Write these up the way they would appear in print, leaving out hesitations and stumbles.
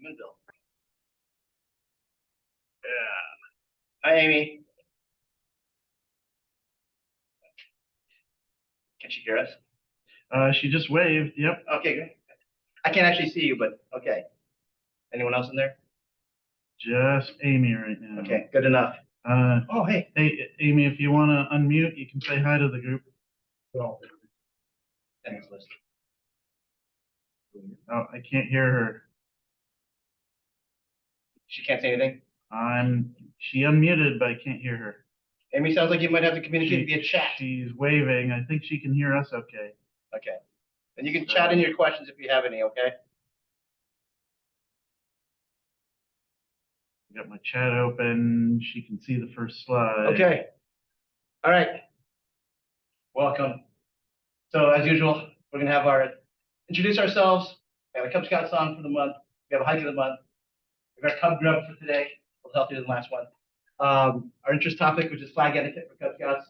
McMinnville. Yeah. Hi, Amy. Can she hear us? She just waved. Yep. Okay, good. I can't actually see you, but okay. Anyone else in there? Just Amy right now. Okay, good enough. Oh, hey. Hey, Amy, if you want to unmute, you can say hi to the group. Thanks, Liz. Oh, I can't hear her. She can't say anything? She unmuted, but I can't hear her. Amy, sounds like you might have to communicate via chat. She's waving. I think she can hear us okay. Okay. And you can chat in your questions if you have any, okay? I got my chat open. She can see the first slide. Okay. All right. Welcome. So as usual, we're going to have introduce ourselves. We have a Cub Scout song for the month. We have a hike of the month. We've got Cub Grub for today. We'll help you in the last one. Our interest topic, which is flag etiquette for Cub Scouts.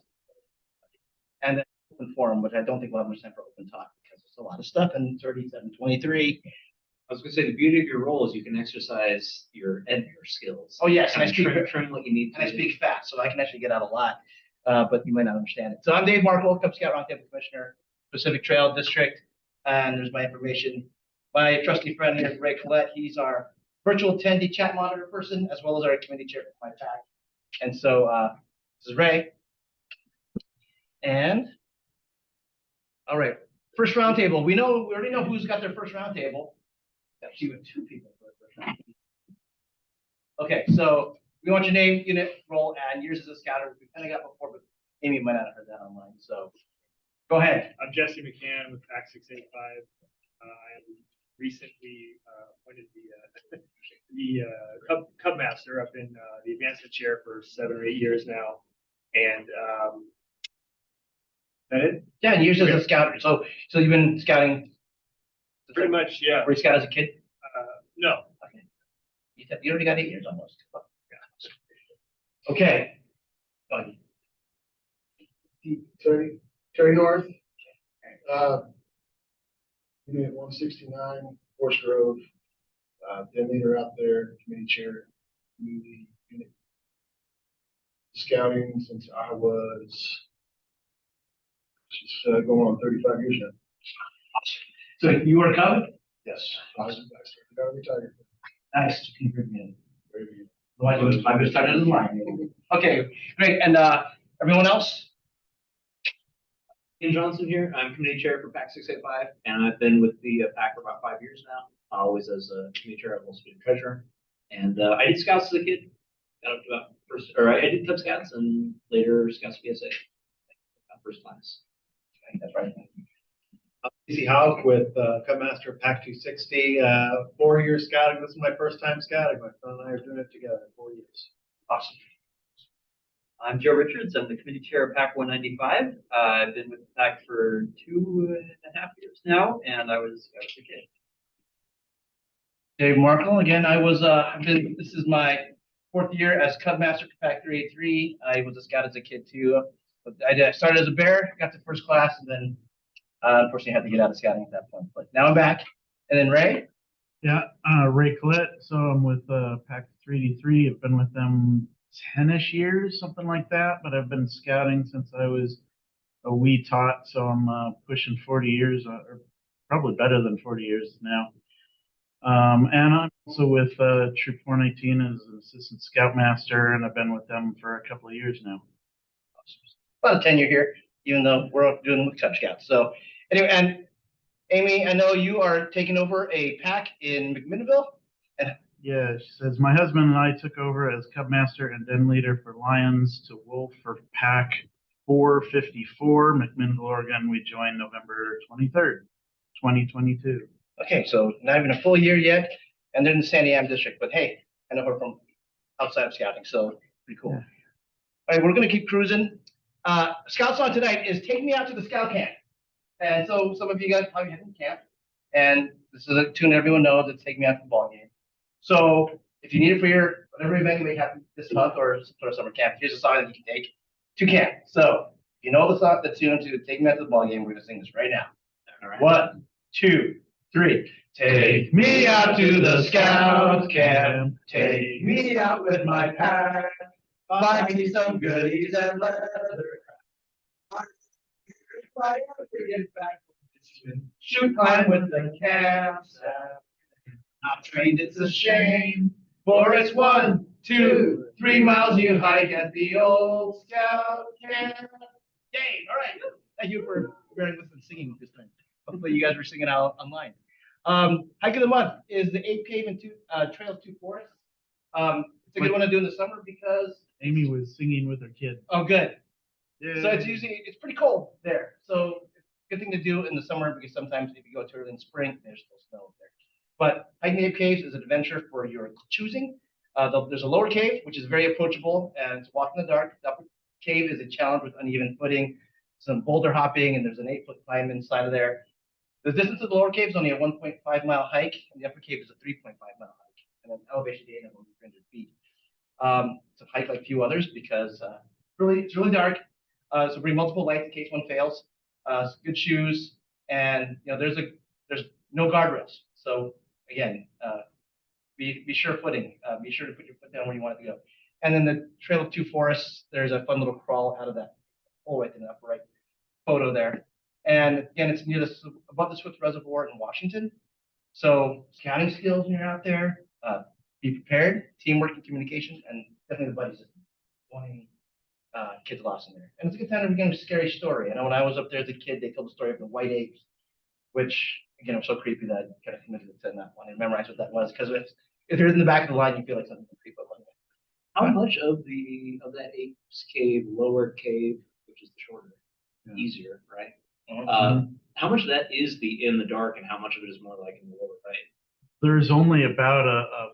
And then open forum, which I don't think we'll have much time for open talk because there's a lot of stuff in 3723. I was going to say the beauty of your role is you can exercise your skills. Oh yes, and I speak trim what you need to. And I speak fast, so I can actually get out a lot, but you might not understand it. So I'm Dave Markle, Cub Scout Roundtable Commissioner, Pacific Trail District, and there's my information. My trusty friend here is Ray Collette. He's our virtual attendee chat monitor person, as well as our committee chair for my pack. And so this is Ray. And all right, first roundtable. We already know who's got their first roundtable. Actually, we have two people for the first roundtable. Okay, so we want your name, unit, role, and years as a scouter. We kind of got before, but Amy might not have heard that online. So go ahead. I'm Jesse McCann with PAC 685. I recently appointed the Cub Master up in the advancement chair for 7 or 8 years now, and that it? Yeah, and years as a scouter. So you've been scouting. Pretty much, yeah. Were you scout as a kid? No. Okay. You already got 8 years almost. Okay. Go ahead. Terry North. Unit 169, Forest Grove. Den leader out there, committee chair, community unit. Scouting since I was going on 35 years now. So you were a Cub? Yes. I started out of retired. Nice. Very Very Otherwise, I would have started in line. Okay, great. And everyone else? Ian Johnson here. I'm committee chair for PAC 685, and I've been with the PAC for about 5 years now. Always as a committee chair. I've also been treasurer. And I did scouts as a kid. Got up to about I did Cub Scouts and later Scouts PSA. First class. That's right. Casey Hauk with Cub Master PAC 260, 4 years scouting. This is my first time scouting. My son and I are doing it together, 4 years. Awesome. I'm Joe Richards. I'm the committee chair of PAC 195. I've been with the PAC for 2.5 years now, and I was a kid. Dave Markle again. This is my 4th year as Cub Master for PAC 383. I was a scout as a kid too. But I started as a bear, got to first class, and then unfortunately had to get out of scouting at that point. But now I'm back. And then Ray. Yeah, Ray Collette. So I'm with PAC 383. I've been with them 10-ish years, something like that. But I've been scouting since I was a wee tot. So I'm pushing 40 years, or probably better than 40 years now. And I'm also with Troop 419 as an assistant scoutmaster, and I've been with them for a couple of years now. About a tenure here, even though we're doing with Cub Scouts. So anyway, and Amy, I know you are taking over a pack in McMinnville. Yeah, she says, my husband and I took over as Cub Master and Den Leader for Lions to Wolf for PAC 454, McMinnville, Oregon. We joined November 23rd, 2022. Okay, so not even a full year yet, and they're in the San Diego district. But hey, I know her from outside of scouting, so pretty cool. Yeah. All right, we're going to keep cruising. Scout song tonight is "Take Me Out to the Scout Camp," and so some of you guys probably haven't camp, and this is a tune everyone knows. It's "Take Me Out to the Ball Game." So if you need it for your whatever event you may have this month or for a summer camp, here's a song that you can take to camp. So if you know the tune to "Take Me Out to the Ball Game," we're going to sing this right now. All right. 1, 2, 3. Take me out to the scout camp. Take me out with my pack. Buy me some goodies and leather. Shoot climb with the camp staff. Not trained, it's a shame. For it's 1, 2, 3 miles you hike at the old scout camp. Yay! All right. Thank you for bearing with and singing this time. Hopefully you guys were singing out online. Hike of the month is the 8 Cave and Trails 2 Forest. It's a good one to do in the summer because Amy was singing with her kid. oh good. Yeah. So it's pretty cold there. So it's a good thing to do in the summer because sometimes if you go too early in spring, there's still snow there. But hiking the 8 caves is an adventure for your choosing. There's a lower cave, which is very approachable and it's walk in the dark. The upper cave is a challenge with uneven footing, some boulder hopping, and there's an 8-foot climb inside of there. The distance of the lower cave is only a 1.5-mile hike, and the upper cave is a 3.5-mile hike, and an elevation gain of over 300 feet. It's a hike like few others because it's really dark. So bring multiple lights in case one fails. Good shoes, and there's no guardrails. So again, be sure-footing. Be sure to put your foot down where you want it to go. And then the Trail of 2 Forests, there's a fun little crawl out of that hole right in the upper right photo there. And again, it's near above the Swift Reservoir in Washington. So scouting skills when you're out there, be prepared, teamwork and communication, and definitely the buddy system. Wanting kids lost in there. And it's a good time to begin a scary story. I know when I was up there as a kid, they told the story of the white apes, which again was so creepy that I kind of committed to send that one and memorize what that was. Because if you're in the back of the line, you feel like something creepy up on you. How much of that Apes Cave, lower cave, which is the shorter, easier, right? How much of that is in the dark, and how much of it is more like in the lower right? There's only about a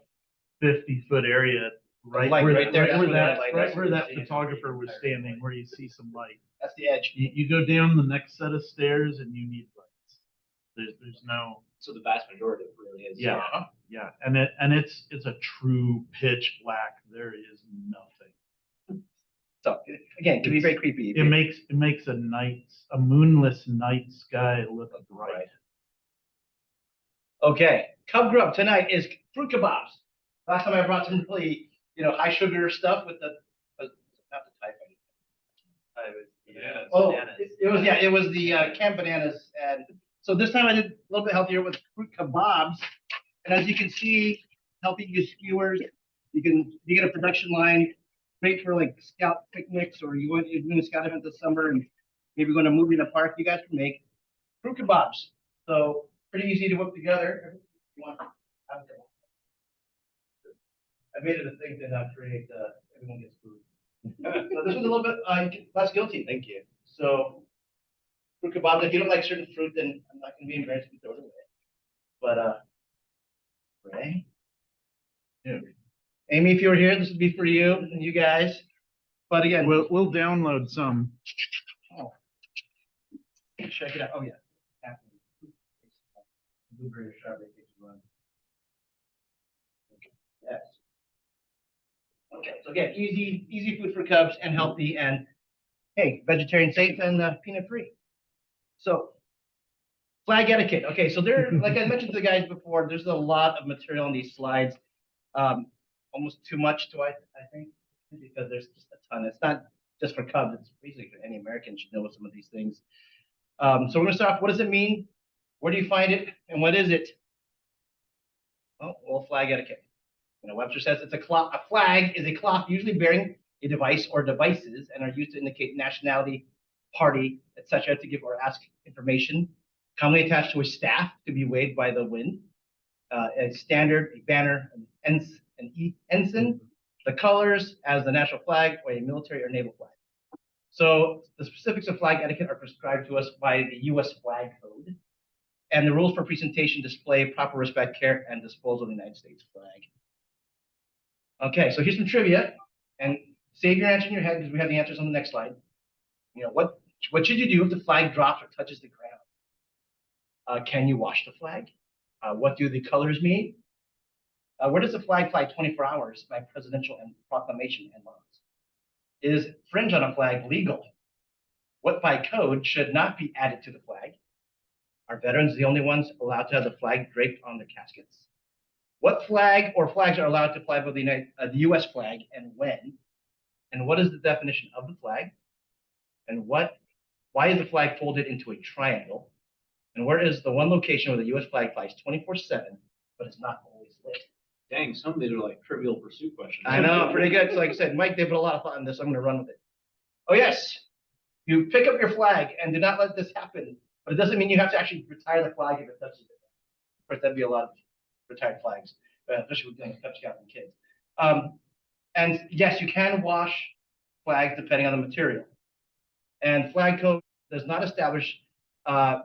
50-foot area right where that photographer was standing, where you see some light. That's the edge. You go down the next set of stairs, and you need lights. There's no. So the vast majority of it really is. Yeah, yeah, and it's a true pitch black. There is nothing. So again, it can be very creepy. It makes a moonless night sky look bright. Okay, Cub Grub tonight is fruit kebabs. Last time I brought some really high sugar stuff with not the typhoid. It was the canned bananas, and so this time I did a little bit healthier with fruit kebabs. And as you can see, helping you skewers, you get a production line. Great for like scout picnics, or you're doing a scout event this summer and maybe going to movie in a park. You guys can make fruit kebabs. So pretty easy to whip together. I made it a thing to not create everyone gets food. So this one's a little bit less guilty. Thank you. So fruit kebabs. If you don't like certain fruit, then I'm not going to be embarrassed if you throw it away. But Ray. Yeah. Amy, if you were here, this would be for you and you guys. But again, We'll download some. oh, check it out. Oh yeah, blueberry or strawberry cake run. Yes. Okay, so again, easy food for Cubs and healthy, and hey, vegetarian safe and peanut free. So flag etiquette. Okay, so there, like I mentioned to the guys before, there's a lot of material on these slides. Almost too much I think, because there's just a ton. It's not just for Cubs, it's basically for any American should know some of these things. So we're gonna start off, what does it mean? Where do you find it? And what is it? Well, flag etiquette. Webster says it's a flag is a cloth usually bearing a device or devices and are used to indicate nationality, party, etc. to give or ask information. Commonly attached to a staff to be waved by the wind. A standard, a banner, an ensign, the colors as the national flag or a military or naval flag. So the specifics of flag etiquette are prescribed to us by the U.S. Flag Code, and the rules for presentation, display, proper respect, care, and disposal of the United States flag. Okay, so here's some trivia, and save your answer in your head because we have the answers on the next slide. What should you do if the flag drops or touches the ground? Can you wash the flag? What do the colors mean? Where does the flag fly 24 hours by presidential and proclamation and laws? Is fringe on a flag legal? What by code should not be added to the flag? Are veterans the only ones allowed to have the flag draped on their caskets? What flag or flags are allowed to fly above the U.S. flag and when? And what is the definition of the flag? And why is the flag folded into a triangle? And where is the one location where the U.S. flag flies 24/7, but it's not always lit? Dang, some of these are like Trivial Pursuit questions. I know, pretty good. So like I said, Mike, they put a lot of thought in this. I'm going to run with it. Oh, yes. You pick up your flag and do not let this happen. But it doesn't mean you have to actually retire the flag if it touches it. Of course, that'd be a lot of retired flags, especially with Cub Scout and kids. And yes, you can wash flags depending on the material. And flag code does not establish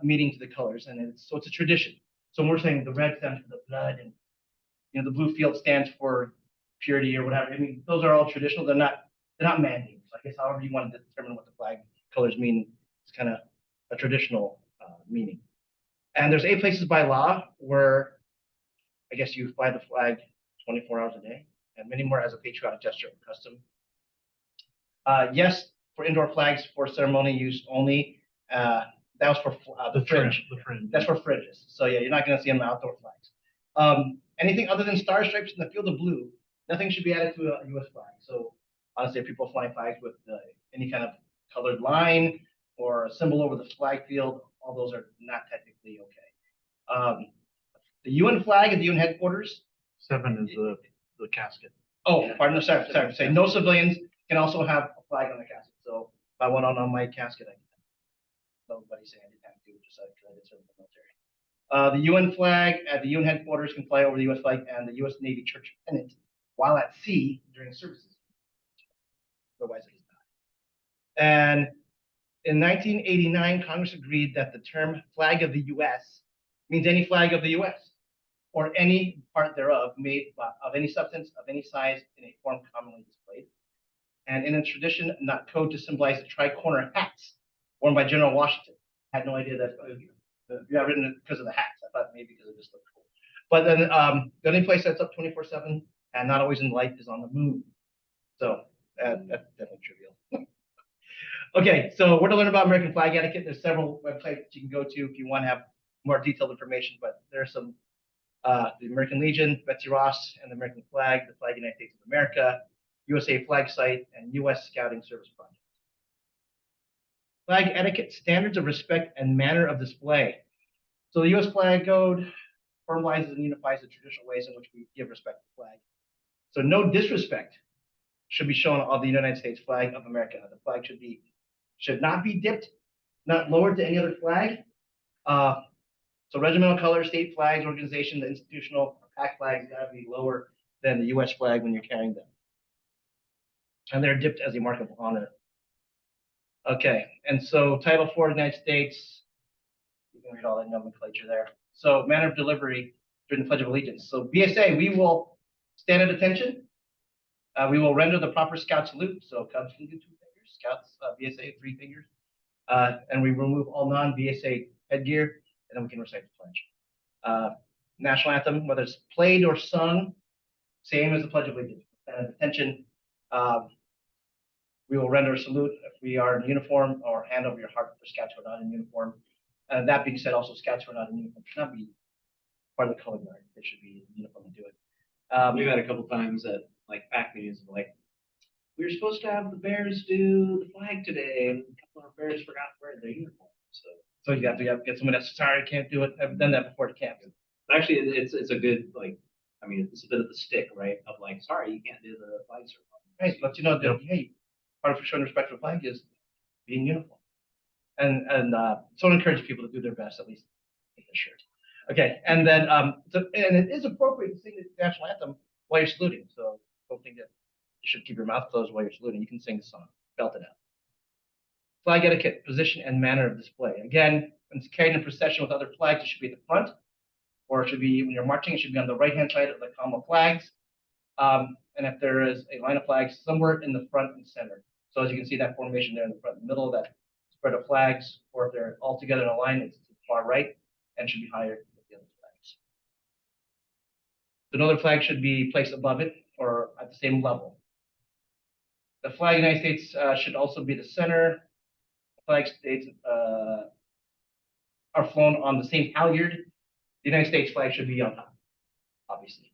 meaning to the colors, and so it's a tradition. So when we're saying the red stands for the blood, and the blue field stands for purity or whatever. I mean, those are all traditional. They're not mandated. So I guess however you want to determine what the flag colors mean, it's kind of a traditional meaning. And there's 8 places by law where I guess you fly the flag 24 hours a day, and many more as a patriotic gesture of custom. Yes, for indoor flags for ceremony use only. That was for the fringe. The fringe. That's for fringes. So yeah, you're not going to see them outdoor flags. Anything other than star stripes in the field of blue, nothing should be added to a U.S. flag. So honestly, if people flying flags with any kind of colored line or a symbol over the flag field, all those are not technically okay. The UN flag at the UN headquarters. 7 is the casket. Oh, pardon, sorry. Say no civilians can also have a flag on the casket. So if I went on my casket, I can. Nobody saying I didn't have to, just because I did serve in the military. The UN flag at the UN headquarters can fly over the US flag and the US Navy church pennant while at sea during services. Otherwise, it is not. And in 1989, Congress agreed that the term flag of the US means any flag of the US or any part thereof made of any substance of any size in a form commonly displayed. And in a tradition, not code to symbolize the tri-corner hats worn by General Washington. I had no idea that you have written it because of the hats. I thought maybe because it just looked cool. But then the only place that's up 24/7 and not always in light is on the moon. So that's definitely trivial. Okay, so where to learn about American flag etiquette? There's several websites you can go to if you want to have more detailed information, but there's some the American Legion, Betsy Ross, and the American flag, the Flag of the United States of America, USA Flag Site, and U.S. Scouting Service Project. Flag etiquette, standards of respect and manner of display. So the U.S. Flag Code formalizes and unifies the traditional ways in which we give respect to the flag. So no disrespect should be shown of the United States flag of America. The flag should not be dipped, not lowered to any other flag. So regimental colors, state flags, organization, the institutional pack flags got to be lower than the U.S. flag when you're carrying them. And they're dipped as a mark of honor. Okay, and so Title IV of the United States, you can read all that nomenclature there. So manner of delivery during the Pledge of Allegiance. So BSA, we will stand at attention. We will render the proper scout salute. So Cubs can do 2 fingers, Scouts, BSA, 3 fingers. And we remove all non-BSA headgear, and then we can recite the pledge. National anthem, whether it's played or sung, same as the Pledge of Allegiance. Stand at attention. We will render a salute if we are in uniform, or hand over your heart for scouts who are not in uniform. That being said, also scouts who are not in uniform should not be part of the color guard. They should be in uniform to do it. We've had a couple times at like pack meetings, like we were supposed to have the Bears do the flag today, and a couple of Bears forgot to wear their uniform. So you have to get someone that's sorry, I can't do it. I've done that before the camp. But actually, it's a good it's a bit of the stick, right? Of like, sorry, you can't do the flag ceremony. Right, let you know that hey, part of showing respect for the flag is being uniform. And so I encourage people to do their best, at least make their shirt. Okay, and then and it is appropriate to sing the national anthem while you're saluting. So don't think that you should keep your mouth closed while you're saluting. You can sing the song, belt it out. Flag etiquette, position and manner of display. Again, when it's carried in procession with other flags, it should be at the front, or it should be when you're marching, it should be on the right-hand side of the column of flags. And if there is a line of flags, somewhere in the front and center. So as you can see that formation there in the front, and middle of that spread of flags, or if they're all together in a line, it's to the far right and should be higher than the other flags. Another flag should be placed above it or at the same level. The flag of the United States should also be the center. The flag states are flown on the same halyard, the United States flag should be on top, obviously.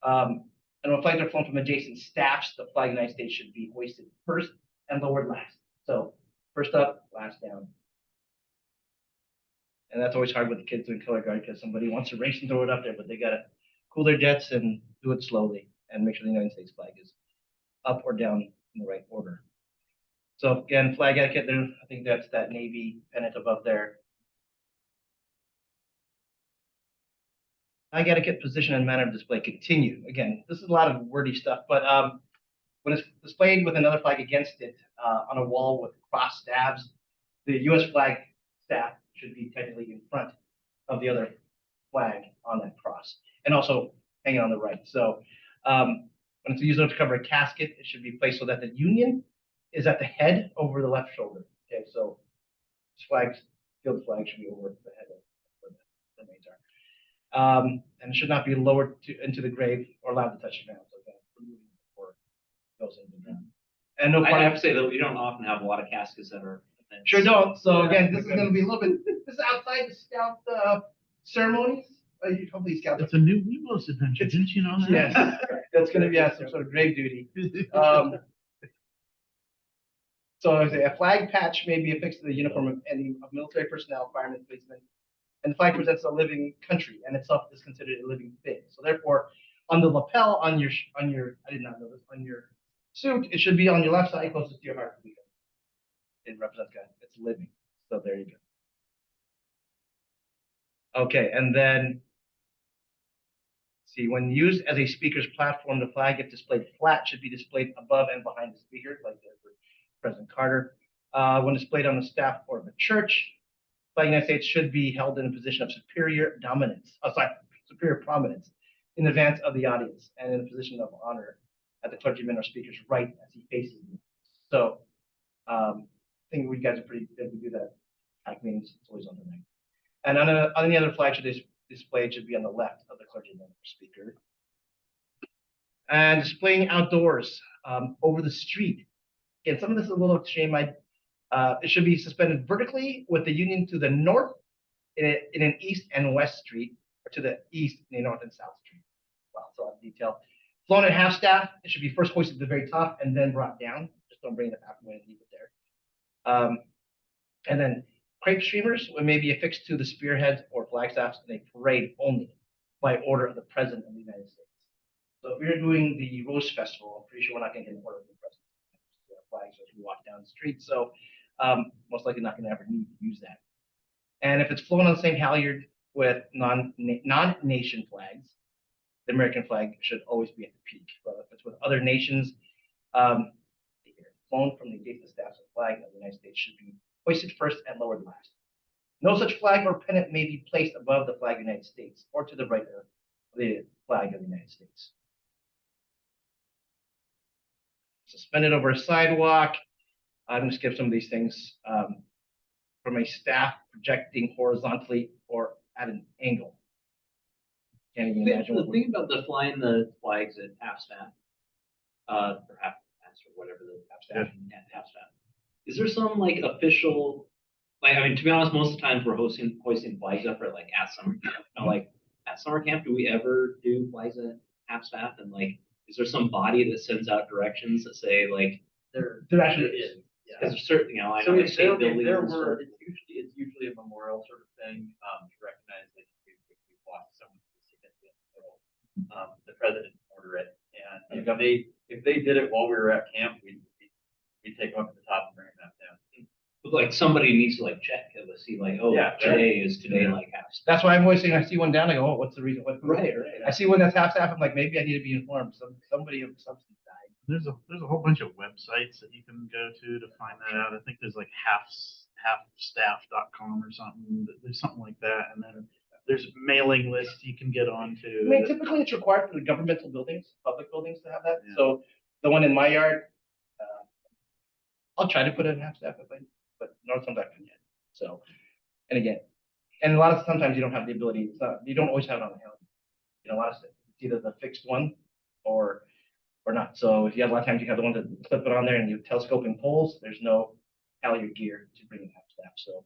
And when flags are flown from adjacent staffs, the flag of the United States should be hoisted first and lowered last. So first up, last down. And that's always hard with the kids doing color guard because somebody wants to race and throw it up there, but they gotta cool their jets and do it slowly and make sure the United States flag is up or down in the right order. So again, flag etiquette there, I think that's that Navy pennant above there. Flag etiquette, position, and manner of display. Continue. Again, this is a lot of wordy stuff, but when it's displayed with another flag against it on a wall with cross stabs, the U.S. flag staff should be technically in front of the other flag on that cross, and also hanging on the right. So when it's used to cover a casket, it should be placed so that the Union is at the head over the left shoulder. Okay, so flags, field flag should be over the head of where the remains are. And it should not be lowered into the grave or allowed to touch the ground. So again, removing it before it goes into the ground. And no I part have to say that we don't often have a lot of caskets that are. Sure don't. So again, this is going to be a little bit. This is outside the scout ceremonies. Hopefully, scout. It's a new Weeblos adventure. Didn't you know that? Yes, that's going to be some sort of grave duty. So a flag patch may be affixed to the uniform of any military personnel, firemen, policemen, and the flag presents a living country, and itself is considered a living thing. So therefore, on the lapel on your I did not know this, on your suit, it should be on your left side closest to your heart. It represents God. It's living. So there you go. Okay, and then see, when used as a speaker's platform, the flag, if displayed flat, should be displayed above and behind the speaker, like for President Carter. When displayed on the staff or of a church, the flag of the United States should be held in a position of superior dominance, superior prominence in advance of the audience and in a position of honor at the clergyman or speaker's right as he faces them. So I think we guys are pretty good to do that. That means it's always on the right. And on any other flag should displayed should be on the left of the clergyman or speaker. And displaying outdoors over the street. Again, some of this is a little extreme. It should be suspended vertically with the Union to the north in an east and west street, or to the east in a north and south street. Wow, so a lot of detail. Flown at half staff, it should be first hoisted at the very top and then brought down. Just don't bring it halfway and leave it there. And then crepe streamers may be affixed to the spearheads or flagstaffs in a parade only by order of the President of the United States. So if you're doing the Rose Festival, I'm pretty sure we're not going to get an order from the President. Flags as we walk down the street, so most likely not going to ever need to use that. And if it's flown on the same halyard with non-nation flags, the American flag should always be at the peak. But if it's with other nations, flown from the adjacent staffs of the flag of the United States should be hoisted first and lowered last. No such flag or pennant may be placed above the flag of the United States or to the right of the flag of the United States. Suspended over a sidewalk. I'm going to skip some of these things. From a staff projecting horizontally or at an angle. Can't even imagine. The thing about the flying the flags at half staff, or half mast or whatever the half staff. Is there some like official, like, I mean, to be honest, most of the times we're hoisting flags up at like at summer camp. You know, like at summer camp, do we ever do flags at half staff? And like, is there some body that sends out directions that say like There actually is. Yeah. because there's certain, you know, I So know it's, they say buildings. it's usually a memorial sort of thing, to recognize that if we lost someone who's significant. The president order it, and if they did it while we were at camp, we'd take them up to the top and bring them back down. But like somebody needs to like check to see like, oh, Yeah, today is today like half staff. That's why I'm always saying I see one down, I go, oh, what's the reason? Right. I see one that's half staff, I'm like, maybe I need to be informed. Somebody of substance died. There's a whole bunch of websites that you can go to find that out. I think there's like halfstaff.com or something. There's something like that, and then there's mailing lists you can get onto. I mean, typically it's required for the governmental buildings, public buildings to have that. Yeah. So the one in my yard, I'll try to put it in half staff, but no, sometimes I can yet. So, and again, and a lot of sometimes you don't have the ability. You don't always have it on the helmet. You know, a lot of it's either the fixed one or not. So if you have a lot of times you have the one to clip it on there and you telescoping poles, there's no halyard gear to bring in half staff. So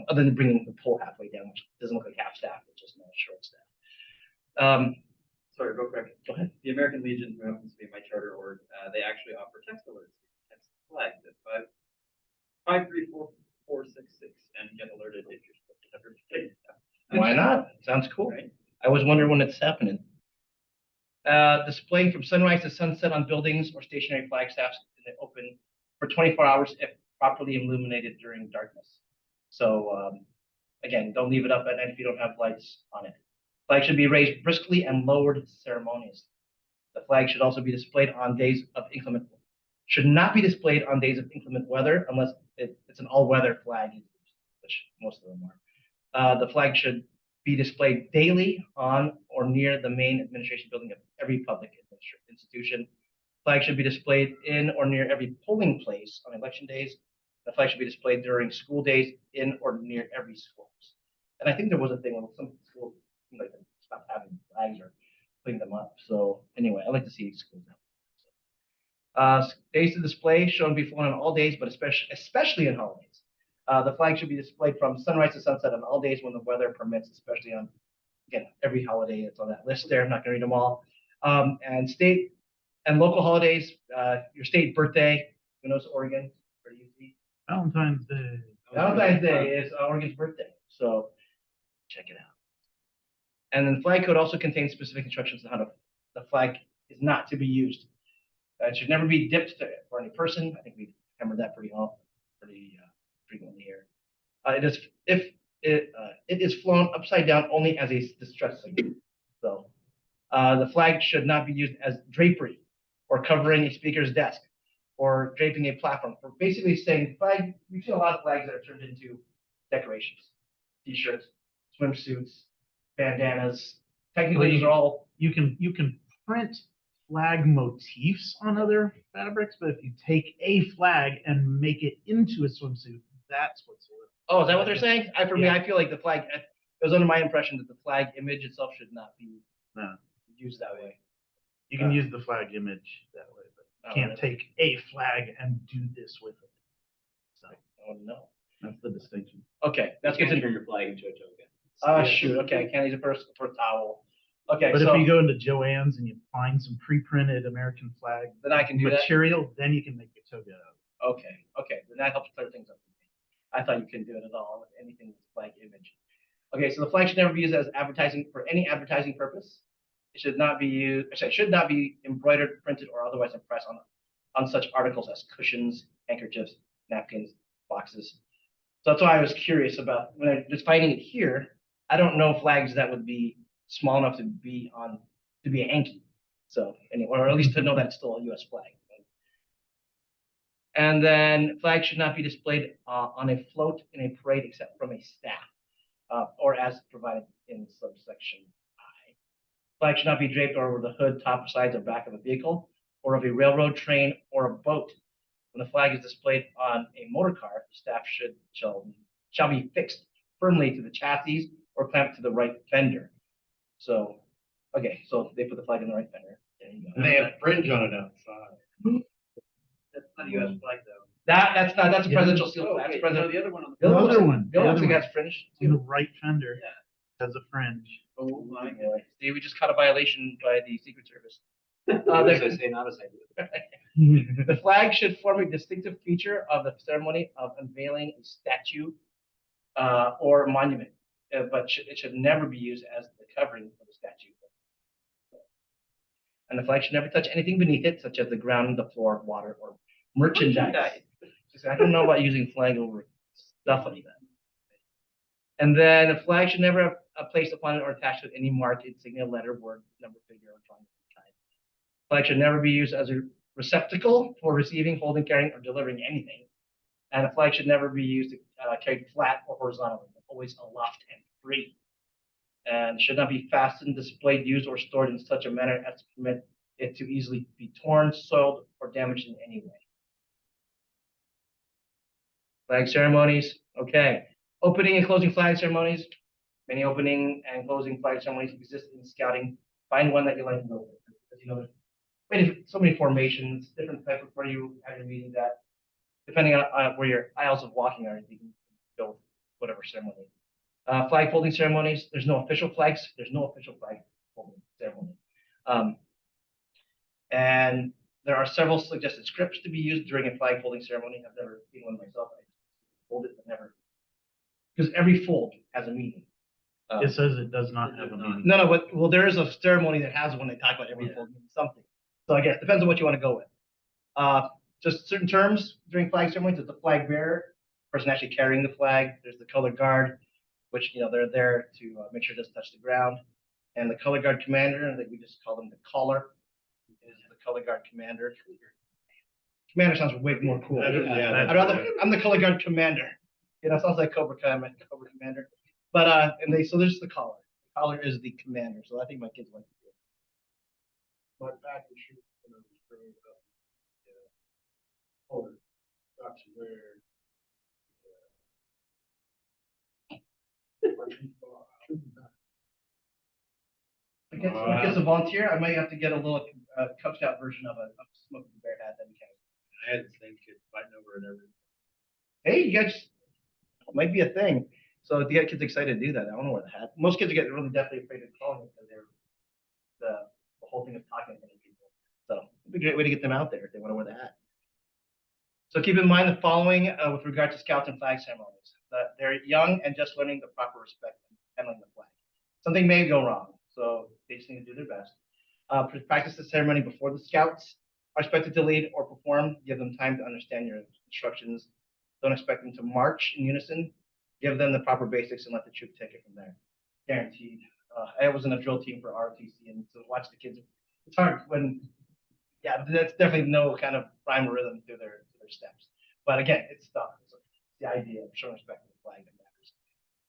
other than bringing the pole halfway down, which doesn't look like half staff, it's just not short staff. Sorry, real quick. Go ahead. The American Legion, who happens to be my charter org, they actually offer text alerts. Text flags at 534466 and get alerted if you're supposed to have your ticket. Why not? Sounds cool. Right? I always wonder when it's happening. Displaying from sunrise to sunset on buildings or stationary flag staffs in the open for 24 hours if properly illuminated during darkness. So again, don't leave it up at night if you don't have lights on it. Flag should be raised briskly and lowered ceremoniously. The flag should also be displayed on days of inclement weather. Should not be displayed on days of inclement weather unless it's an all-weather flag, which most of them are. The flag should be displayed daily on or near the main administration building of every public institution. Flag should be displayed in or near every polling place on election days. The flag should be displayed during school days in or near every school. And I think there was a thing when some schools like stopped having flags or putting them up. So anyway, I like to see schools now. Days to display shown to be flown on all days, but especially in holidays. The flag should be displayed from sunrise to sunset on all days when the weather permits, especially on, again, every holiday that's on that list there. I'm not going to read them all. And state and local holidays, your state birthday, who knows Oregon, pretty easy. Valentine's Day. Valentine's Day is Oregon's birthday, so check it out. And then the flag code also contains specific instructions on how the flag is not to be used. It should never be dipped for any person. I think we've covered that pretty frequently here. It is flown upside down only as a distress signal. So the flag should not be used as drapery or covering a speaker's desk or draping a platform. For basically saying flag, we've seen a lot of flags that are turned into decorations, t-shirts, swimsuits, bandanas. Technically, these are all. You can print flag motifs on other fabrics, but if you take a flag and make it into a swimsuit, that's what's. Oh, is that what they're saying? For me, Yeah. I feel like the flag. It was under my impression that the flag image itself should not be used that way. You can use the flag image that way, but you can't really? take a flag and do this with it. So Oh no. that's the distinction. Okay, that's You good can to turn your flag into a token. shoot. Okay, I can't use it for a towel. Okay, But so if you go into Joann's and you find some pre-printed American flag then I can do that. material, then you can make your toga out. Okay, then that helps clear things up for me. I thought you couldn't do it at all with anything with flag image. Okay, so the flag should never be used as advertising for any advertising purpose. It should not be used. It should not be embroidered, printed, or otherwise impressed on such articles as cushions, handkerchiefs, napkins, boxes. So that's why I was curious about when I was finding it here. I don't know flags that would be small enough to be a hanky. So anyway, or at least to know that it's still a U.S. flag. And then flags should not be displayed on a float in a parade except from a staff or as provided in subsection I. Flag should not be draped over the hood, top, sides, or back of a vehicle or of a railroad train or a boat. When the flag is displayed on a motor car, the staff shall be fixed firmly to the chassis or clamped to the right fender. So, okay, so they put the flag in the right fender. There you go. And they have fringe on it outside. That's not a U.S. flag though. That's a Yeah. presidential seal. Oh, That's okay, presidential. no, the other one on the. The other Other one. one. The other The one other has fringe In the too. right fender Yeah. has a fringe. Oh my God. Boy. See, we just caught a violation by the Secret Service. As I say, not as I do. The flag should form a distinctive feature of the ceremony of unveiling a statue or monument, but it should never be used as the covering of the statue. And the flag should never touch anything beneath it, such as the ground, the floor, water, or merchandise. I don't know about using flag over stuff like that. And then a flag should never have placed upon it or attached to any mark, insignia, letter, word, number, figure, or drawing of any kind. Flag should never be used as a receptacle for receiving, holding, carrying, or delivering anything. And a flag should never be used to carry flat or horizontally, but always aloft and free. And should not be fastened, displayed, used, or stored in such a manner as to permit it to easily be torn, soiled, or damaged in any way. Flag ceremonies, okay. Opening and closing flag ceremonies. Many opening and closing flag ceremonies exist in scouting. Find one that you like and go with. Because you know, there's so many formations, different types of where you have your meeting that, depending on where your aisles of walking are, you can go whatever ceremony. Flag folding ceremonies, there's no official flags. There's no official flag folding ceremony. And there are several suggested scripts to be used during a flag folding ceremony. I've never seen one myself. I fold it, but never, because every fold has a meaning. It says it does not have a meaning. No, but well, there is a ceremony that has one. They talk about every fold meaning something. So I guess depends on what you want to go with. Just certain terms during flag ceremonies. There's the flag bearer, person actually carrying the flag. There's the color guard, which they're there to make sure it doesn't touch the ground, and the color guard commander, that we just call them the caller, is the color guard commander. Commander sounds way more cool. Yeah, I'm the color guard commander. Sounds like Cobra Commander. But so there's the caller. The caller is the commander. So I think my kids like to do it. My package, bringing it up. Hold it. Not to where. I guess if it's a volunteer, I might have to get a little Cub Scout version of a Smoking the Bear hat that we can. I had the same kid fighting over it every. Hey, you guys, it might be a thing. So to get kids excited to do that, I don't know where the hat. Most kids get really definitely afraid of calling it because the whole thing is talking to many people. So it'd be a great way to get them out there if they want to wear the hat. So keep in mind the following with regard to Scouts and flag ceremonies. They're young and just learning the proper respect and handling the flag. Something may go wrong, so they just need to do their best. Practice the ceremony before the Scouts are expected to lead or perform. Give them time to understand your instructions. Don't expect them to march in unison. Give them the proper basics and let the troop take it from there. Guaranteed. I was in a drill team for ROTC, and to watch the kids, it's hard when, that's definitely no kind of rhyme or rhythm to their steps. But again, it's stuff. It's the idea of showing respect for the flag that matters.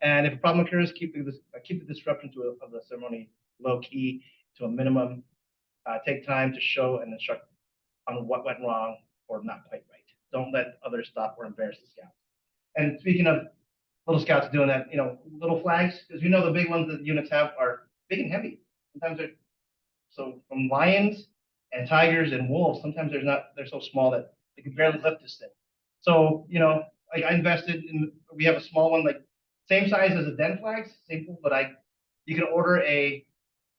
And if a problem occurs, keep the disruption of the ceremony low key to a minimum. Take time to show and instruct on what went wrong or not quite right. Don't let others stop or embarrass the Scouts. And speaking of little Scouts doing that, little flags, because the big ones that the units have are big and heavy. Sometimes so from lions and tigers and wolves, sometimes they're so small that they can barely lift this thing. So, like I invested in, we have a small one, like same size as a den flags, simple, but you can order a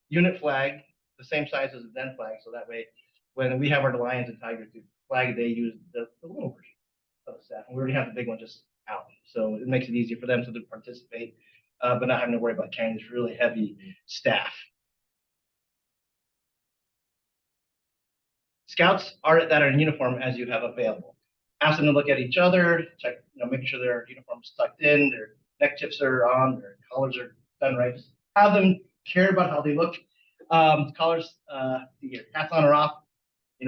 unit flag the same size as a den flag. So that way, when we have our lions and tigers do flag, they use the little version of the staff. And we already have the big one just out. So it makes it easier for them to participate, but not having to worry about carrying this really heavy staff. Scouts that are in uniform as you have available. Ask them to look at each other, check, making sure their uniform's tucked in, their neck tips are on, their collars are done right. Just have them care about how they look. Collars, your hats on or off. I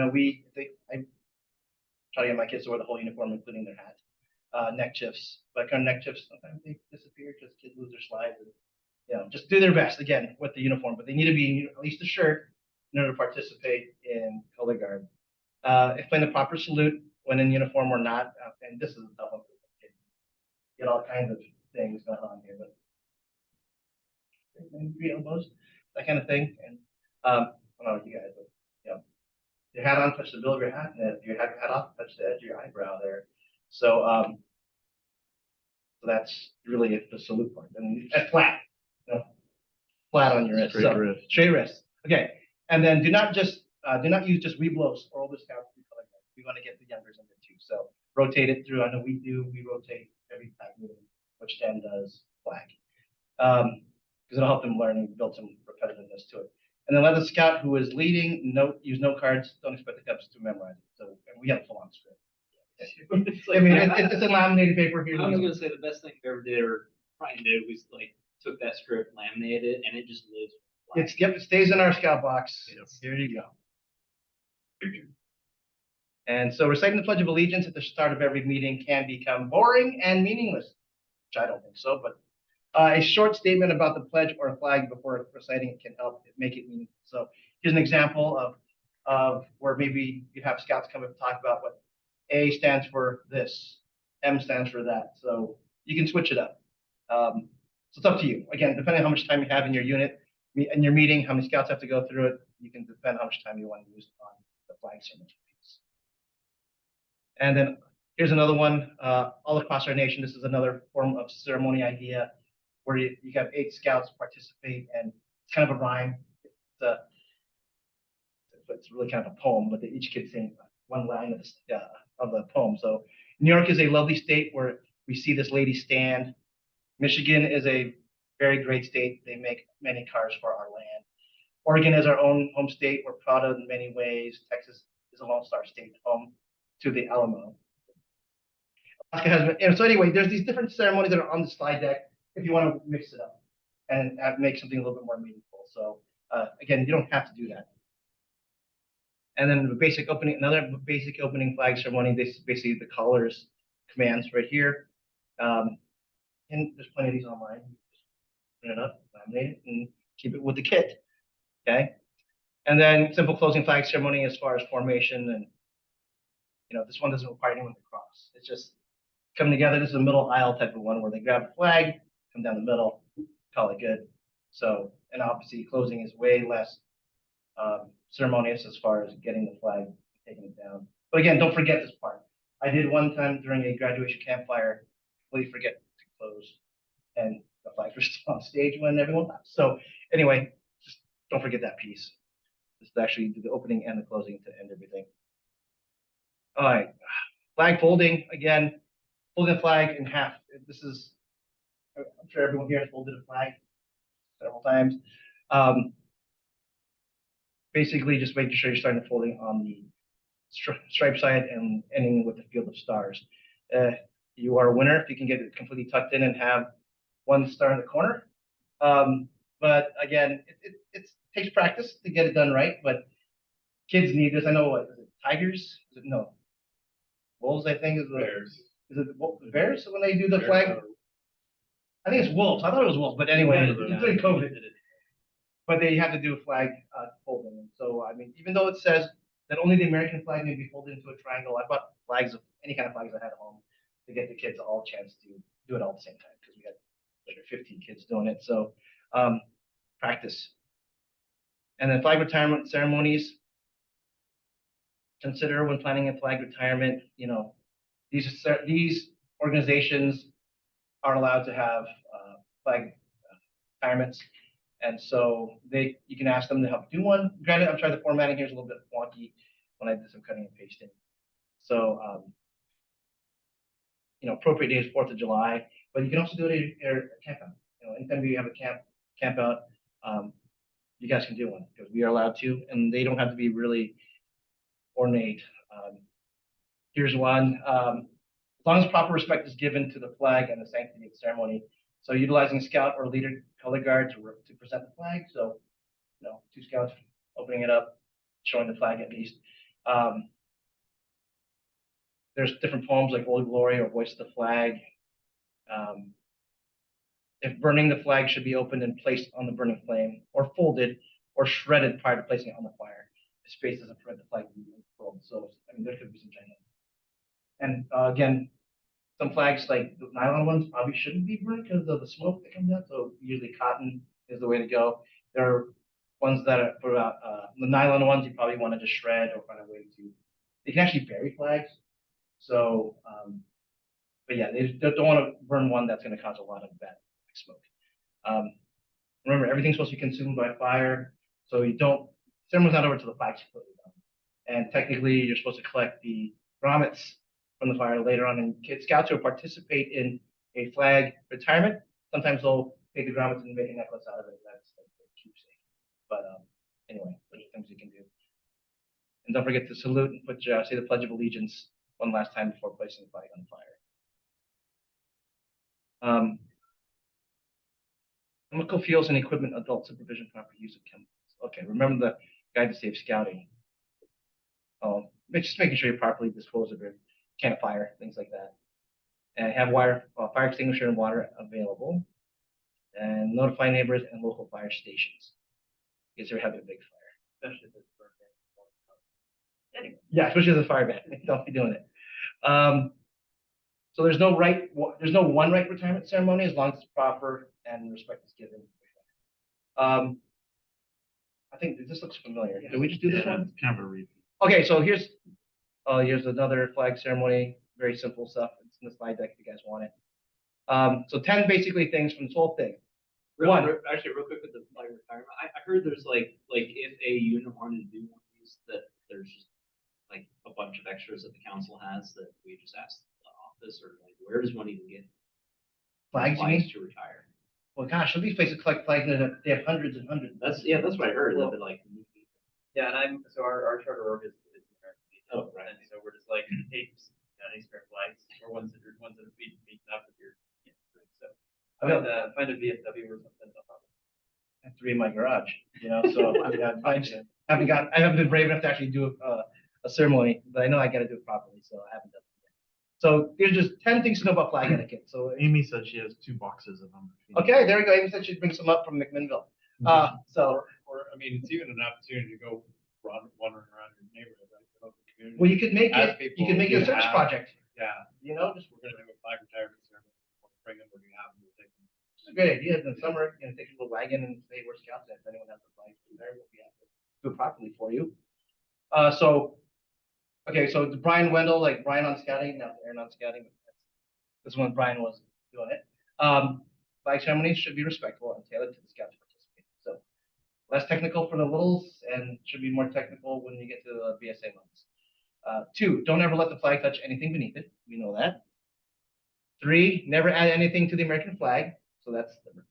try to get my kids to wear the whole uniform, including their hat. Neck tips, but kind of neck tips, sometimes they disappear because kids lose their slides. And, just do their best again with the uniform, but they need to be at least a shirt in order to participate in color guard. Explain the proper salute when in uniform or not. And this is a tough one for the kids. Get all kinds of things going on here, but elbows, that kind of thing. And I don't know about you guys, but your hat on, touch the bill of your hat, and if your hat off, touch the edge of your eyebrow there. So, so that's really the salute part. And flat, flat on your wrist. Straight wrist. Okay. And then do not use just reblows or older Scouts. We want to get the youngers in there too. So rotate it through. I know we rotate every flag meeting, which then does flag. Because it'll help them learn and build some repetitiveness to it. And then let the Scout who is leading use note cards. Don't expect the Cubs to memorize it. So we have a full-on script. It's a laminated paper here. I was going to say the best thing we ever did or Brian did was took that script, laminated it, and it just lives. It stays in our Scout box. Here you go. And so reciting the Pledge of Allegiance at the start of every meeting can become boring and meaningless, which I don't think so, but a short statement about the pledge or a flag before reciting it can help make it meaningful. So here's an example of where maybe you have Scouts come and talk about what A stands for this, M stands for that. So you can switch it up. So it's up to you. Again, depending on how much time you have in your unit, in your meeting, how many Scouts have to go through it, you can depend how much time you want to use on the flag ceremony piece. And then Here's another one, all across our nation. This is another form of ceremony idea where you have 8 scouts participate, and it's kind of a rhyme. It's really kind of a poem, but each kid sings one line of the poem. So New York is a lovely state where we see this lady stand. Michigan is a very great state. They make many cars for our land. Oregon is our own home state. We're proud of it in many ways. Texas is a Lone Star State, home to the Alamo. Alaska has been, so anyway, there's these different ceremonies that are on the slide deck if you want to mix it up and make something a little bit more meaningful. So again, you don't have to do that. And then the basic opening, another basic opening flag ceremony. This is basically the colors commands right here. And there's plenty of these online. Print it up, laminate it, and keep it with the kit. Okay. And then simple closing flag ceremony as far as formation, and this one doesn't require anyone to cross. It's just coming together. This is a middle aisle type of one where they grab the flag, come down the middle, call it good. So, and obviously closing is way less ceremonious as far as getting the flag, taking it down. But again, don't forget this part. I did one time during a graduation campfire, completely forget to close, and the flags were still on stage when everyone left. So anyway, just don't forget that piece. This is actually the opening and the closing to end everything. All right, flag folding again. Folding the flag in half. This is, I'm sure everyone here has folded a flag several times. Basically, just making sure you're starting the folding on the stripe side and ending with the field of stars. You are a winner if you can get it completely tucked in and have one star in the corner. But again, it takes practice to get it done right. But kids need this. I know what is it? Tigers? Is it no? Wolves, I think is the Bears. Is it the Bears when they do the flag? I think it's wolves. I thought it was wolves, but anyway, it's during COVID. But they have to do a flag folding. And so, I mean, even though it says that only the American flag may be folded into a triangle, I bought flags of any kind of flags I had at home to get the kids all a chance to do it all at the same time because we had like 15 kids doing it. So, practice. And then flag retirement ceremonies. Consider when planning a flag retirement, these organizations are allowed to have flag retirements. And so you can ask them to help do one. Granted, I'm sorry, the formatting here is a little bit wonky when I did some cutting and pasting. So, appropriate day is 4th of July, but you can also do it at a camp out. Anytime you have a camp out, you guys can do one because we are allowed to, and they don't have to be really ornate. Here's one. As long as proper respect is given to the flag and the sanctity of the ceremony. So utilizing a scout or leader color guard to present the flag. So, 2 scouts opening it up, showing the flag at least. There's different poems like Old Glory or Voice of the Flag. If burning, the flag should be opened and placed on the burning flame, or folded, or shredded prior to placing it on the fire. The space doesn't prevent the flag from being rolled. So, there could be some giant. And again, some flags like the nylon ones probably shouldn't be burnt because of the smoke that comes out. So usually cotton is the way to go. There are ones that are for the nylon ones you probably want to just shred or find a way to. They can actually bury flags. So, but yeah, they don't want to burn one that's going to cause a lot of bad smoke. Remember, everything's supposed to be consumed by fire. So ceremony's not over till the flag's completely done. And technically, you're supposed to collect the grommets from the fire later on. And scouts who participate in a flag retirement, sometimes they'll take the grommets and make a necklace out of it. That's their keepsake. But anyway, those are things you can do. And don't forget to salute and say the Pledge of Allegiance one last time before placing the flag on fire. Chemical fuels and equipment, adult supervision, proper use of chemicals. Okay, remember the guide to safe scouting. Just making sure you properly dispose of your can of fire, things like that. And have fire extinguisher and water available. And notify neighbors and local fire stations because they're having a big fire. Especially if it's burning. Anyway, yeah, especially as a fire ban. Don't be doing it. So there's no one right retirement ceremony as long as it's proper and respect is given. I think this looks familiar. Did we just do this one? Kind of a repeat. Okay, so here's another flag ceremony. very simple stuff. It's in the slide deck if you guys want it. So 10 basically things from this whole thing. Actually, real quick with the flag retirement, I heard there's like if a unit wanted to do one of these, that there's just like a bunch of extras that the council has that we just ask the office, or like where does one even get Flags, you mean? to retire? Well, gosh, some of these places collect flags and they have hundreds and hundreds. That's what I heard. That like Yeah, and our charter org is the American Legion. Oh, right. And so we're just like, hey, any spare flags or ones that are beaten up if you're, so. Find a VFW or something. No problem. I have 3 in my garage, you know, so I haven't been brave enough to actually do a ceremony, but I know I got to do it properly, so I haven't done it yet. So there's just 10 things to know about flag etiquette. So Amy said she has 2 boxes of them. okay, there we go. Amy said she'd bring some up from McMinnville. So Or, I mean, it's even an opportunity to go wandering around your neighborhood, right? The local community. well, you could make Ask it. people, You could make it a do you service have- project. Yeah, You know, just we're gonna do a flag retirement ceremony. We'll bring them, or do you have them? We'll take them. it's a great idea. In the summer, take a little wagon and say we're scouts. If anyone has a flag there, we'll be happy to do it properly for you. Okay, so the Brian Wendell, like Brian on scouting, now Aaron on scouting. This is when Brian was doing it. Flag ceremonies should be respectful and tailored to the scouts participating. So less technical for the littles and should be more technical when you get to the BSA ones. 2, don't ever let the flag touch anything beneath it. We know that. 3, never add anything to the American flag. So that's number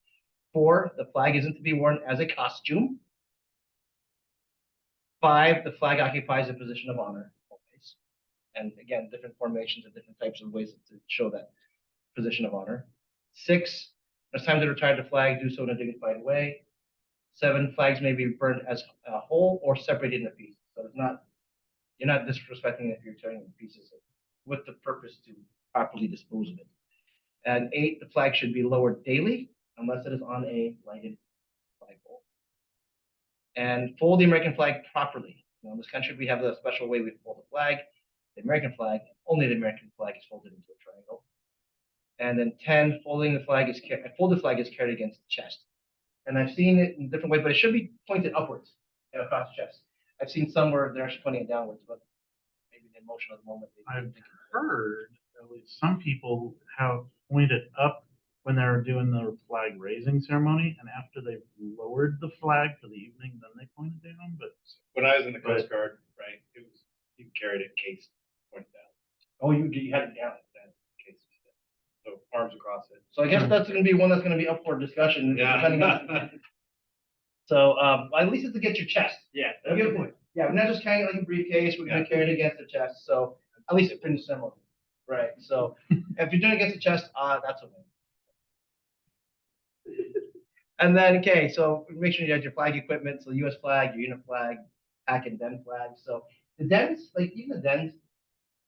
4, the flag isn't to be worn as a costume. 5, the flag occupies a position of honor always. And again, different formations and different types of ways to show that position of honor. 6, when it's time to retire the flag, do so in a dignified way. 7, flags may be burned as a whole or separated into pieces. So it's not, you're not disrespecting if you're tearing into pieces with the purpose to properly dispose of it. And 8, the flag should be lowered daily unless it is on a lighted flagpole. And fold the American flag properly. You know, in this country, we have a special way we fold the flag. The American flag, only the American flag is folded into a triangle. And then 10, folded flag is carried against the chest. And I've seen it in different ways, but it should be pointed upwards and across the chest. I've seen some where they're actually pointing it downwards, but maybe the emotion of the moment. I've heard at least some people have pointed up when they were doing the flag raising ceremony, and after they lowered the flag for the evening, then they pointed down. But When I was in the Coast Guard, right, it was, you carried it case pointed down. Oh, you had it down. Case, so arms across it. So I guess that's going to be one that's going to be up for discussion. Yeah. Depending on. So at least it's against your chest. Yeah. That's a good point. Yeah, we're not just carrying it like a briefcase. We're going to carry it against the chest. So at least it's pretty similar, right? So if you're doing it against the chest, that's a win. And then, okay, so make sure you have your flag equipment. So U.S. flag, your unit flag, pack and den flag. So the dens, like even the dens,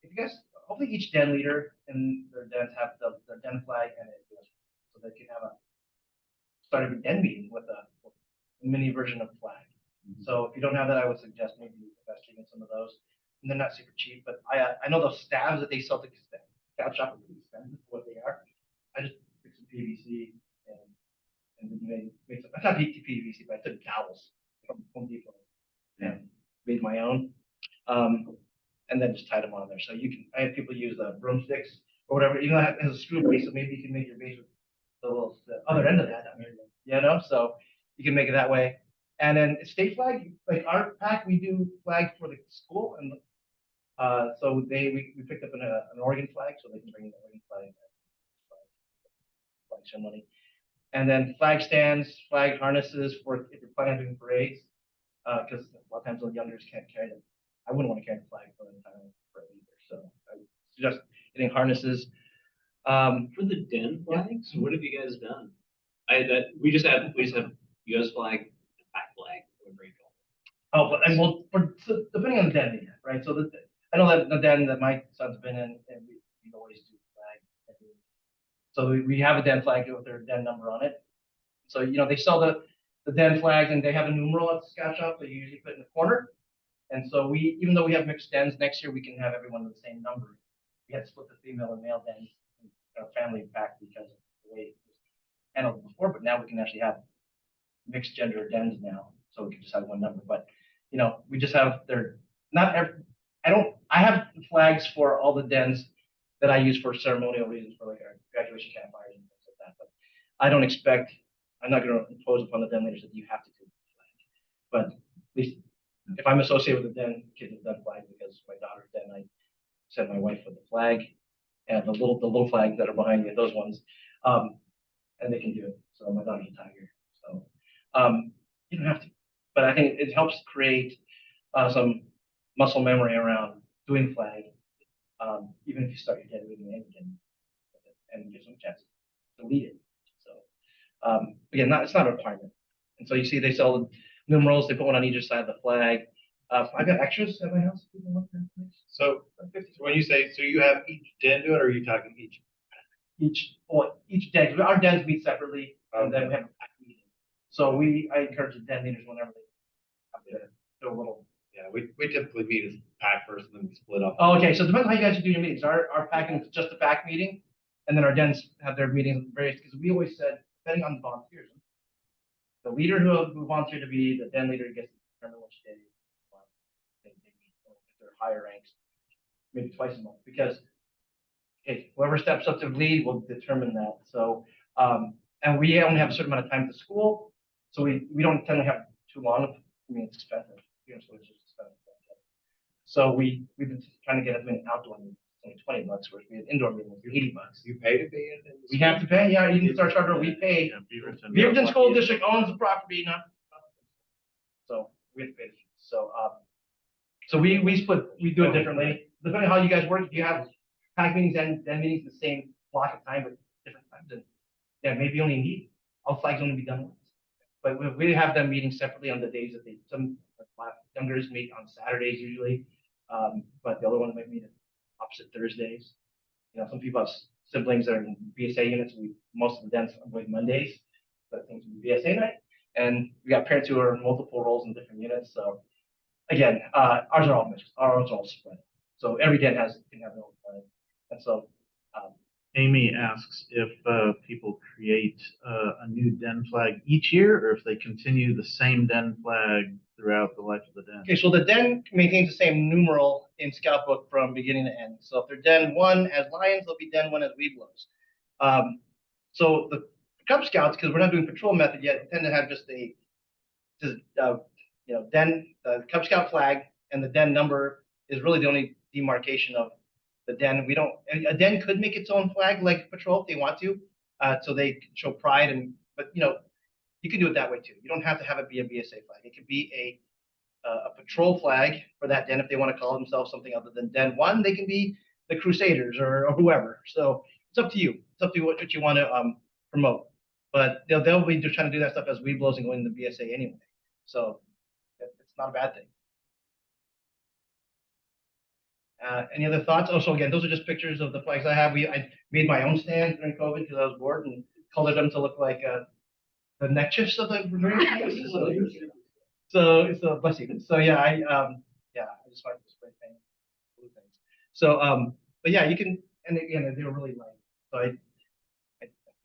if you guys, hopefully each den leader in their dens have the den flag and it, so they can have a start of a den meeting with a mini version of flag. So if you don't have that, I would suggest maybe investing in some of those. And they're not super cheap, but I know those stabs that they sell to stab shop are pretty expensive for what they are. I just took some PVC and then made some, not PVC, but I took dowels from Home Depot and made my own. And then just tied them on there. So you can, I have people use broomsticks or whatever, you know, it has a screw base, so maybe you can make your base with the other end of that. I mean, you know, so you can make it that way. And then state flag, like our pack, we do flag for the school, and so we picked up an Oregon flag, so they can bring in the Oregon flag ceremony. And then flag stands, flag harnesses for if you're planning on doing parades, because a lot of times the youngers can't carry them. I wouldn't want to carry the flag for an entire parade either, so I would suggest getting harnesses. For the den flags, what have you guys done? We just have U.S. flag, pack flag, Oh, but so depending on the den leader, right? So I know that the den that my son's been in, and we always do flag. So we have a den flag with their den number on it. So you know they sell the den flags and they have a numeral at the scout shop that you usually put in the corner. And so even though we have mixed dens, next year we can have everyone with the same number. We had to split the female and male dens in our family pack because of the way it was handled before, but now we can actually have mixed gender dens now, so we can just have one number. But you know, we just have I have the flags for all the dens that I use for ceremonial reasons for like our graduation campfires and things like that. But I don't expect, I'm not going to impose upon the den leaders that you have to do the flag. But at least if I'm associated with the den, kids have done flag because my daughter's den, I sent my wife with the flag and the little flags that are behind me, those ones, and they can do it. So my daughter's a tiger. So you don't have to, but I think it helps create some muscle memory around doing flag, even if you start your den meeting and give them a chance to lead it. So again, it's not a requirement. And so you see they sell numerals, they put one on either side of the flag. I got extras at my house. People want that, please. So when you say, so you have each den do it, or are you talking each? Each den, our dens meet separately, and then we have a pack meeting. So I encourage the den leaders whenever they have their little. Yeah, we typically meet as pack first and then we split up. Oh, okay. So it depends on how you guys do your meetings. Our packing is just a pack meeting, and then our dens have their meetings various, because we always said, depending on the volunteers, the leader who volunteered to be the den leader gets to determine which day they meet, if they're higher ranks, maybe twice a month, because okay, whoever steps up to lead will determine that. So, and we only have a certain amount of time at the school, so we don't tend to have too long. I mean, it's expensive. So it's just expensive. So we've been trying to get as many outdoor meetings. It's only $20, whereas we had indoor meetings, $80. You pay to be in? We have to pay. Yeah, you can start charter. We pay. Beaverton School District owns the property, not. So we have to pay. So we split. We do it differently depending on how you guys work. If you have pack meetings and den meetings the same block of time, but different times, then yeah, maybe only need all flags only be done once. But we have them meeting separately on the days that some youngers meet on Saturdays usually, but the other ones might meet at opposite Thursdays. You know, some people have siblings that are in BSA units. Most of the dens avoid Mondays, but things will be BSA night. And we got parents who are in multiple roles in different units. So again, ours are all mixed. Ours are all split. So every den can have their own flag. And so Amy asks if people create a new den flag each year, or if they continue the same den flag throughout the life of the den. okay, so the den maintains the same numeral in Scout Book from beginning to end. So if they're den 1 as Lions, they'll be den 1 as Weeblos. So the Cub Scouts, because we're not doing patrol method yet, tend to have just den, the Cub Scout flag, and the den number is really the only demarcation of the den. A den could make its own flag like patrol if they want to, so they can show pride, but you can do it that way too. You don't have to have it be a BSA flag. It could be a patrol flag for that den if they want to call themselves something other than Den 1. They can be the Crusaders or whoever. So it's up to you. It's up to you what you want to promote. But they'll be just trying to do that stuff as Weeblos and going to the BSA anyway. So it's not a bad thing. Any other thoughts? Oh, so again, those are just pictures of the flags I have. I made my own stand during COVID because I was bored and colored them to look like the necklace of the so bless you. So yeah, I just like to spray paint blue things. So but yeah, you can, and again, they were really light. So I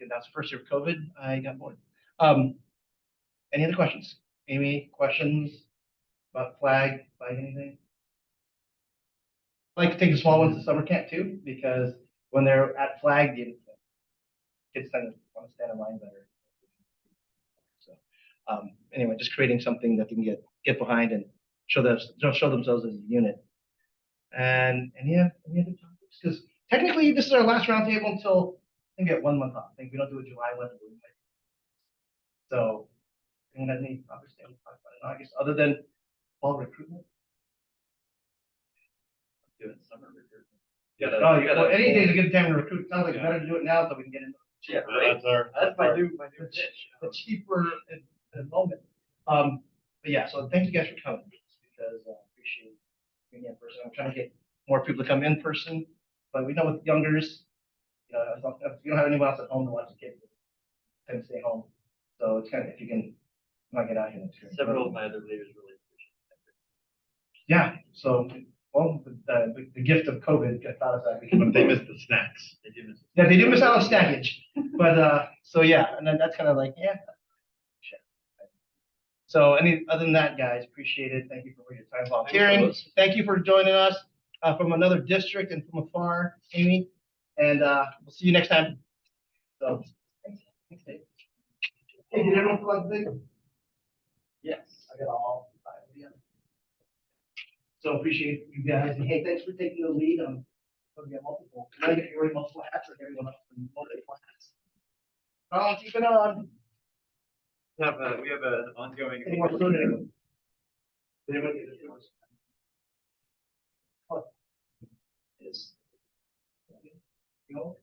that's the first year of COVID. I got bored. Any other questions? Amy, questions about flag anything? I like to take the small ones to summer camp too, because when they're at flag, the kids tend to want to stand in line better. So anyway, just creating something that they can get behind and show themselves as a unit. And any other topics? Because technically this is our last roundtable until I think we get 1 month off. I think we don't do a July one. So anyone has any topics they want to talk about in August other than fall recruitment? Doing summer recruitment. Well, any day is a good time to recruit. Sounds like better to do it now so we can get into Yeah, right. That's my new pitch. the cheaper enrollment. But yeah, so thank you guys for coming because I appreciate being in person. I'm trying to get more people to come in person, but we know with youngers, as long as you don't have anyone else at home to watch the kids, they tend to stay home. So it's kind of, if you can not get out here. Several of my other leaders really appreciate it. Yeah. So, well, the gift of COVID taught us that. But they miss the snacks. They do miss it. Yeah, they do miss out on snackage. But so yeah, and then that's kind of like, yeah. So other than that, guys, appreciate it. Thank you for your time volunteering. Thank you for joining us from another district and from afar, Amy. And we'll see you next time. So, thanks, Dave. Hey, did everyone fill out the thing? Yes. I got all 5 of them. So appreciate you guys. And hey, thanks for taking the lead on. We have multiple. Can I get you wearing multiple hats or everyone else wearing multiple hats? Oh, keep it on. We have an ongoing. Any more food? Did anybody get yours? Is You know?